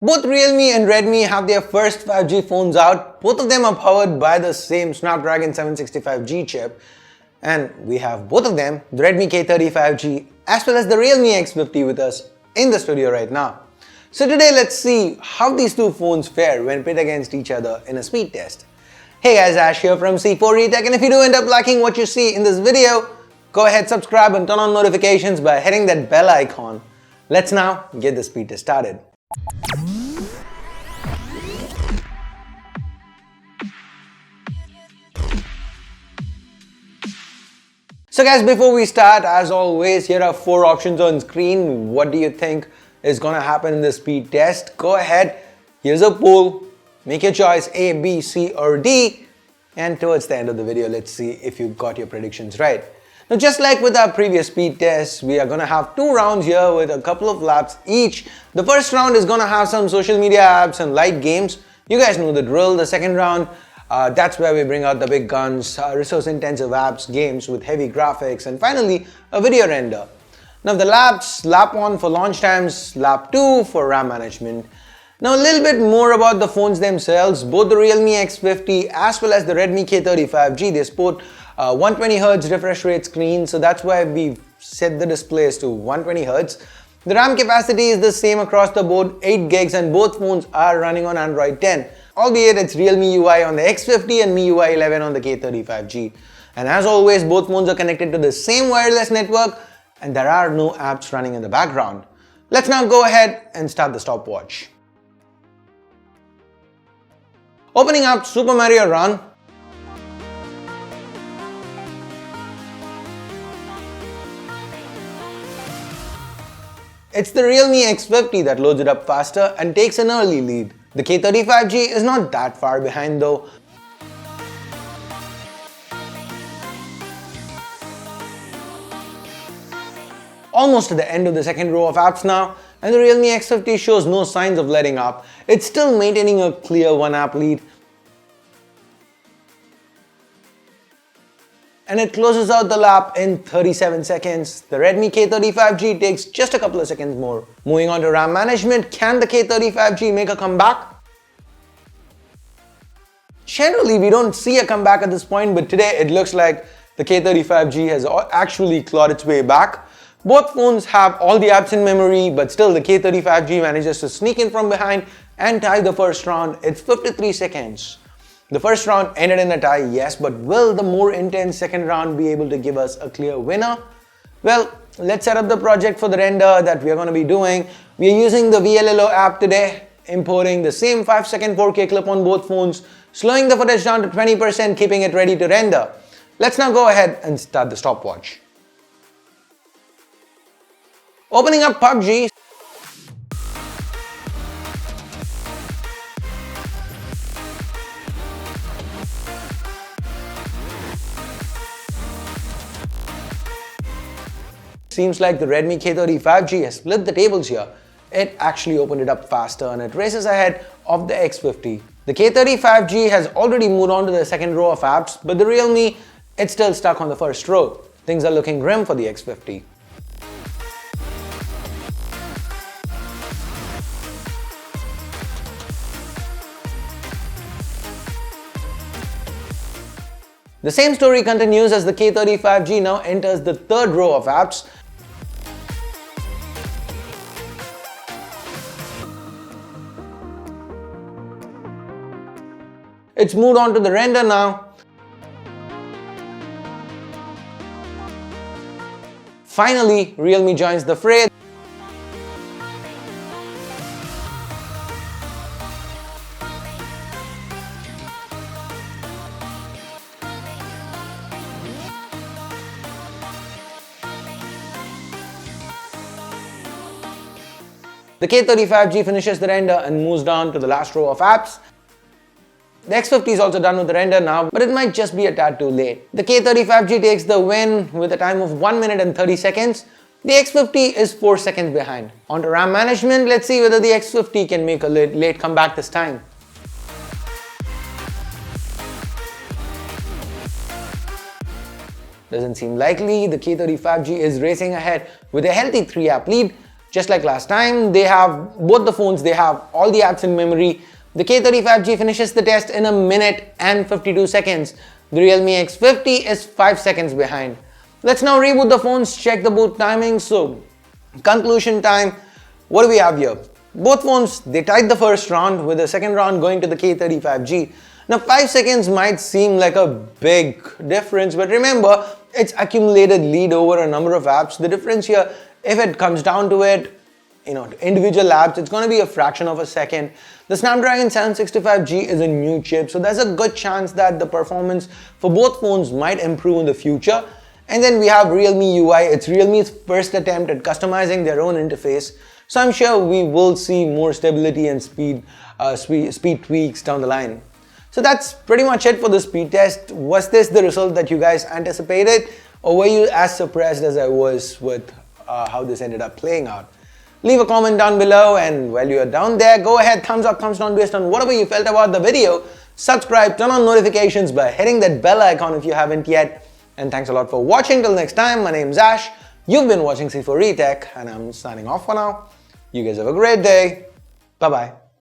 Both Realme and Redmi have their first 5G phones out. Both of them are powered by the same Snapdragon 765G chip. And we have both of them, the Redmi K30 5G as well as the Realme X50 with us in the studio right now. So today let's see how these two phones fare when pit against each other in a speed test. Hey guys, Ash here from C4eTech, and if you do end up liking what you see in this video, go ahead, subscribe and turn on notifications by hitting that bell icon. Let's now get the speed test started. So guys, before we start, as always, here are 4 options on screen. What do you think is gonna happen in the speed test? Go ahead, here's a poll, make your choice A, B, C or D, and towards the end of the video, let's see if you got your predictions right. Now just like with our previous speed tests, we are gonna have 2 rounds here with a couple of laps each. The first round is gonna have some social media apps and light games. You guys know the drill. The second round, that's where we bring out the big guns, resource-intensive apps, games with heavy graphics, and finally, a video render. Now the laps, lap 1 for launch times, lap 2 for RAM management. Now a little bit more about the phones themselves. Both the Realme X50 as well as the Redmi K30 5G, they sport 120Hz refresh rate screens, so that's why we set the displays to 120Hz. The RAM capacity is the same across the board, 8 gigs, and both phones are running on Android 10. Albeit it's Realme UI on the X50 and MIUI 11 on the K30 5G. And as always, both phones are connected to the same wireless network and there are no apps running in the background. Let's now go ahead and start the stopwatch. Opening up Super Mario Run. It's the Realme X50 that loads it up faster and takes an early lead. The K30 5G is not that far behind though. Almost at the end of the second row of apps now, and the Realme X50 shows no signs of letting up. It's still maintaining a clear 1 app lead. And it closes out the lap in 37 seconds. The Redmi K30 5G takes just a couple of seconds more. Moving on to RAM management, can the K30 5G make a comeback? Generally, we don't see a comeback at this point, but today it looks like the K30 5G has actually clawed its way back. Both phones have all the apps in memory, but still the K30 5G manages to sneak in from behind and tie the first round. It's 53 seconds. The first round ended in a tie, yes, but will the more intense second round be able to give us a clear winner? Well, let's set up the project for the render that we are going to be doing. We are using the VLLO app today, importing the same 5-second 4K clip on both phones, slowing the footage down to 20%, keeping it ready to render. Let's now go ahead and start the stopwatch. Opening up PUBG. Seems like the Redmi K30 5G has flipped the tables here. It actually opened it up faster and it races ahead of the X50. The K30 5G has already moved on to the second row of apps, but the Realme, it's still stuck on the first row. Things are looking grim for the X50. The same story continues as the K30 5G now enters the third row of apps. It's moved on to the render now. Finally, Realme joins the fray. The K30 5G finishes the render and moves down to the last row of apps. The X50 is also done with the render now, but it might just be a tad too late. The K30 5G takes the win with a time of 1 minute and 30 seconds. The X50 is 4 seconds behind. On to RAM management, let's see whether the X50 can make a late comeback this time. Doesn't seem likely. The K30 5G is racing ahead with a healthy 3-app lead. Just like last time, they have both the phones, they have all the apps in memory. The K30 5G finishes the test in 1 minute and 52 seconds. The Realme X50 is 5 seconds behind. Let's now reboot the phones, check the boot timing. So, conclusion time, what do we have here? Both phones, they tied the first round, with the second round going to the K30 5G. Now 5 seconds might seem like a big difference, but remember, it's accumulated lead over a number of apps. The difference here, if it comes down to it, individual apps, it's going to be a fraction of a second. The Snapdragon 765G is a new chip, so there's a good chance that the performance for both phones might improve in the future. And then we have Realme UI. It's Realme's first attempt at customizing their own interface. So I'm sure we will see more stability and speed tweaks down the line. So that's pretty much it for the speed test. Was this the result that you guys anticipated, or were you as surprised as I was with how this ended up playing out? Leave a comment down below, and while you are down there, go ahead, thumbs up, thumbs down based on whatever you felt about the video. Subscribe, turn on notifications by hitting that bell icon if you haven't yet. And thanks a lot for watching. Till next time, my name's Ash. You've been watching C4E Tech, and I'm signing off for now. You guys have a great day. Bye-bye.